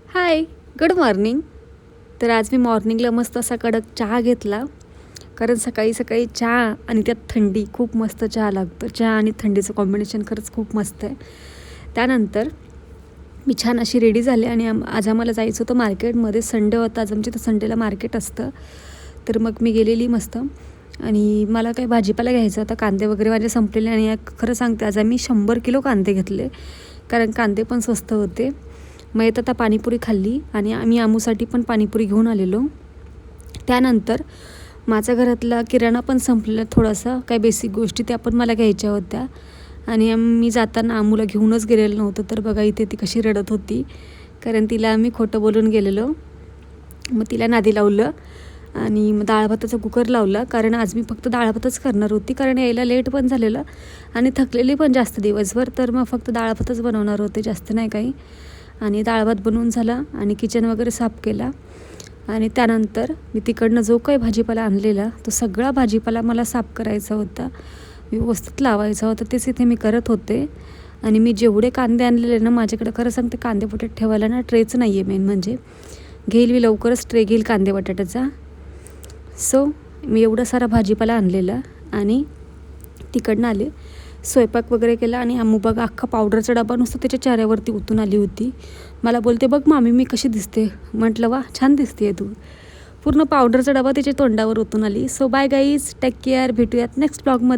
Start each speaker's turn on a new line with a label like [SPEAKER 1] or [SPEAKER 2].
[SPEAKER 1] हाय, good morning. तर आज मी मॉर्निंगला मस्त असा कडक चहा घेतला, कारण सकाळी सकाळी चहा आणि त्यात थंडी खूप मस्त चहा लागतं. चहा आणि थंडीचं कॉम्बिनेशन खरंच खूप मस्त आहे. त्यानंतर मी छान अशी रेडी झाले आणि आज आम्हाला जायचं होतं मार्केटमध्ये. संडे होता आज, आमच्या इथं संडेला मार्केट असतं. तर मग मी गेलेली मस्त आणि मला काही भाजीपाला घ्यायचा होता. कांदे वगैरे माझे संपलेले आणि खरं सांगते आज आम्ही 100 किलो कांदे घेतले, कारण कांदे पण स्वस्त होते. मग येत आता पाणीपुरी खाल्ली आणि आम्ही आमूसाठी पण पाणीपुरी घेऊन आलेलो. त्यानंतर माझ्या घरातला किराणा पण संपलेला थोडासा, काही बेसिक गोष्टी त्या पण मला घ्यायच्या होत्या आणि मी जाताना आमूला घेऊनच गेलेलं नव्हतं. तर बघा इथे ती कशी रडत होती, कारण तिला आम्ही खोटं बोलून गेलेलो. मग तिला नादी लावलं आणि मग डाळ भाताचा कुकर लावला, कारण आज मी फक्त डाळ भातच करणार होती, कारण यायला लेट पण झालेलं आणि थकलेली पण जास्त दिवसभर. तर मग फक्त डाळ भातच बनवणार होते, जास्त नाही काही. आणि डाळ भात बनवून झाला आणि किचन वगैरे साफ केला. आणि त्यानंतर मी तिकडनं जो काही भाजीपाला आणलेला तो सगळा भाजीपाला मला साफ करायचा होता, व्यवस्थित लावायचा होता. तेच इथे मी करत होते. आणि मी जेवढे कांदे आणलेले ना, माझ्याकडे खरं सांगते कांदे बटाटे ठेवायला ना ट्रेच नाही आहे. मेन म्हणजे घेईल मी लवकरच ट्रे घेईल कांदे बटाट्याचा. सो मी एवढा सारा भाजीपाला आणलेला आणि तिकडनं आले, स्वयंपाक वगैरे केला आणि आम्ही बघा अख्खा पावडरचा डबा नुसतं त्याच्या चेहऱ्यावरती उतून आली होती. मला बोलते, बघ मामी मी कशी दिसते. म्हटलं वा छान दिसते आहे तू. पूर्ण पावडरचा डबा त्याच्या तोंडावर ओतून आली. So bye guys, take care. भेटूयात नेक्स्ट ब्लॉगमध्ये.